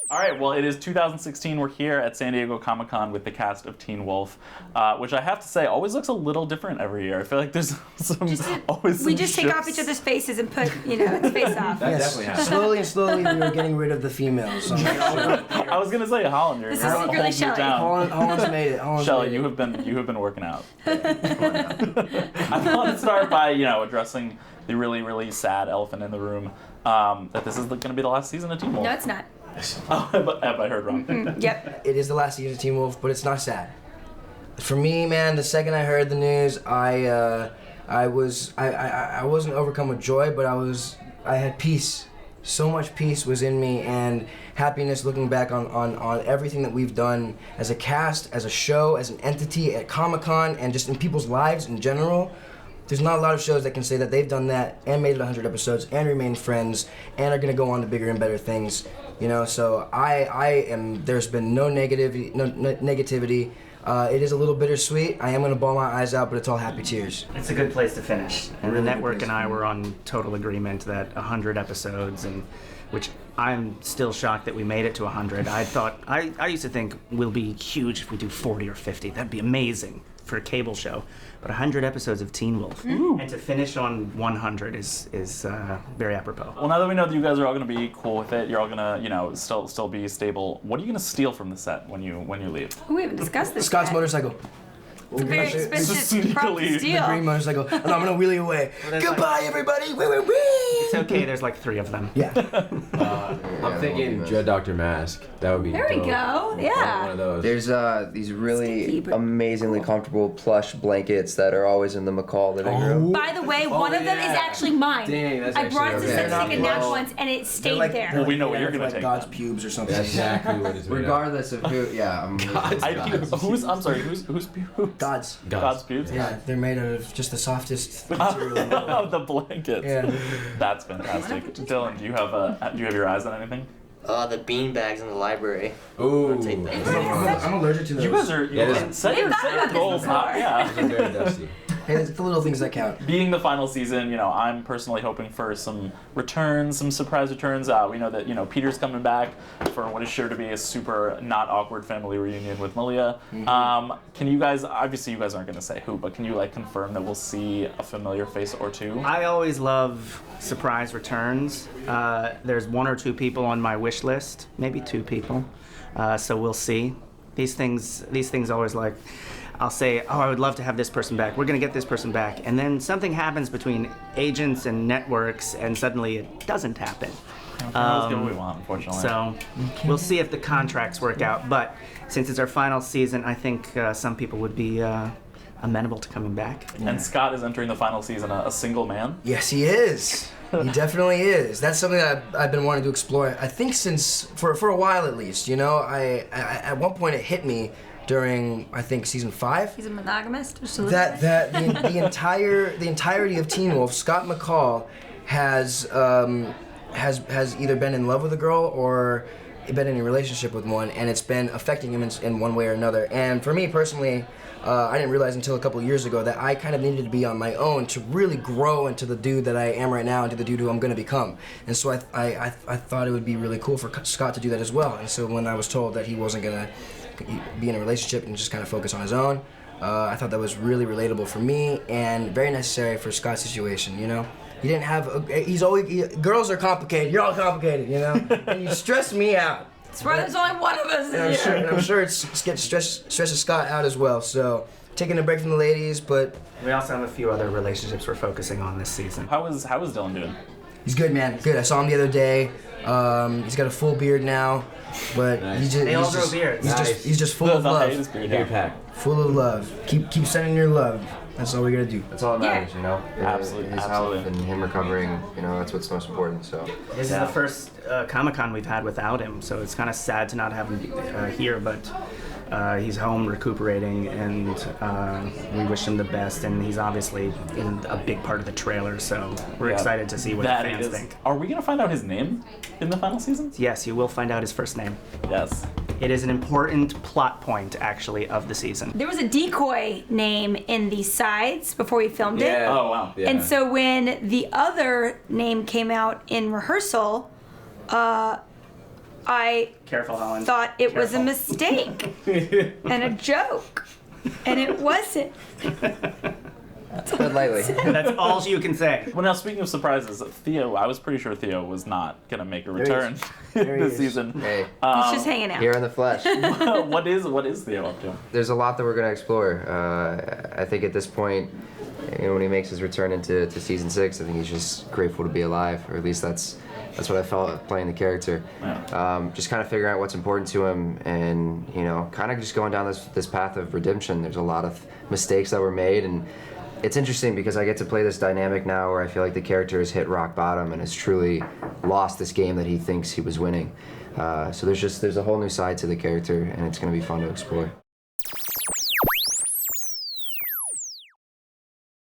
All right, well, it is 2016. We're here at San Diego Comic-Con with the cast of Teen Wolf, which I have to say always looks a little different every year. I feel like there's always we just take off each other's faces and put, its face off. That definitely happens. Slowly, we were getting rid of the females. So I was gonna say Holland. This is secretly Shelley. Holland's made it. Shelley, you have been working out. I want to start by addressing the really, really sad elephant in the room. That this is going to be the last season of Teen Wolf. No, it's not. Oh, have I heard wrong? Yep. It is the last season of Teen Wolf, but it's not sad. For me, man, the second I heard the news, I wasn't overcome with joy, but I had peace. So much peace was in me and happiness looking back on everything that we've done as a cast, as a show, as an entity at Comic-Con, and just in people's lives in general. There's not a lot of shows that can say that they've done that and made it 100 episodes and remained friends and are gonna go on to bigger and better things, So there's been no negativity. It is a little bittersweet. I am gonna bawl my eyes out, but it's all happy tears. It's a good place to finish. And the network and I were on total agreement that 100 episodes, and which I'm still shocked that we made it to 100. I used to think we'll be huge if we do 40 or 50. That'd be amazing for a cable show. But 100 episodes of Teen Wolf, and to finish on 100 is very apropos. Well, now that we know that you guys are all going to be cool with it, you're all going to, still be stable. What are you going to steal from the set when you leave? We haven't discussed this. Scott's yet. motorcycle. It's a very expensive prop to steal. The green motorcycle. And I'm gonna wheel you away. Goodbye, everybody. Wee, wee, wee. It's okay. There's like 3 of them. Yeah. I'm thinking Dread Doctor Mask. That would be. There we go. Yeah. One of those. There's these really amazingly comfortable plush blankets that are always in the McCall living room. By the way, one of them is actually mine. Dang, that's I brought it to actually Six Sick and Nap once, and it stayed there. Well, we know what you're gonna going to take. God's pubes or something. That's exactly what it's. Regardless of who, I'm Who's God's. God's pubes? Yeah, they're made out of just the softest material. Oh, the blankets. Yeah. That's fantastic. Dylan, do you have your eyes on anything? The bean bags in the library. Ooh. I'll take those. I'm allergic to those. You guys are set your goals high. Yeah. It's very dusty. Hey, it's the little things that count. Being the final season, I'm personally hoping for some returns, some surprise returns. We know that, Peter's coming back for what is sure to be a super not awkward family reunion with Malia. Mm-hmm. Can you guys, obviously you guys aren't going to say who, but can you confirm that we'll see a familiar face or two? I always love surprise returns. There's 1 or 2 people on my wish list, maybe 2 people. So we'll see. These things always I'll say, I would love to have this person back. We're going to get this person back. And then something happens between agents and networks, and suddenly it doesn't happen. That's what we want, unfortunately. So we'll see if the contracts work out. But since it's our final season, I think some people would be amenable to coming back. And Scott is entering the final season a single man. Yes, he is. He definitely is. That's something that I've been wanting to explore. I think for a while at least. I at one point it hit me during, I think, season 5. He's a monogamist. That the entirety of Teen Wolf, Scott McCall has either been in love with a girl or been in a relationship with one, and it's been affecting him in one way or another. And for me personally, I didn't realize until a couple of years ago that I kind of needed to be on my own to really grow into the dude that I am right now, into the dude who I'm going to become. And so I thought it would be really cool for Scott to do that as well. And so when I was told that he wasn't going to be in a relationship and just kind of focus on his own, I thought that was really relatable for me and very necessary for Scott's situation. He didn't have. Girls are complicated. You're all complicated, and you stress me out. That's right. There's only one of us. And I'm sure it stresses Scott out as well. So taking a break from the ladies, but We also have a few other relationships we're focusing on this season. How is Dylan doing? he's good, man. Good. I saw him the other day. He's got a full beard now, but They all grow beards. He's just full of love. Full of love. Keep sending your love. That's all we gotta do. That's all that matters, you know? Absolutely. His health and him recovering, you know, that's what's most important, so. This is the first Comic-Con we've had without him, so it's kind of sad to not have him here, but he's home recuperating, and we wish him the best, and he's obviously in a big part of the trailer, so we're excited to see what the fans think. Are we going to find out his name in the final season? Yes, you will find out his first name. Yes. It is an important plot point, actually, of the season. There was a decoy name in the sides before we filmed it. Oh, wow. Yeah. And so when the other name came out in rehearsal, I I Careful, Holland. thought it was a Careful. mistake and a joke, and it wasn't. Tread lightly. That's all you can say. Well, now speaking of surprises, Theo, I was pretty sure Theo was not gonna make a return There he this is. season. Hey, He's just hanging out. here in the flesh. what is Theo up to? There's a lot that we're going to explore. I think at this point, when he makes his return into season 6, I think he's just grateful to be alive, or at least that's what I felt playing the character. Yeah. Just kind of figuring out what's important to him, and kind of just going down this path of redemption. There's a lot of mistakes that were made, and it's interesting because I get to play this dynamic now where I feel like the character has hit rock bottom and has truly lost this game that he thinks he was winning. So there's a whole new side to the character, and it's going to be fun to explore.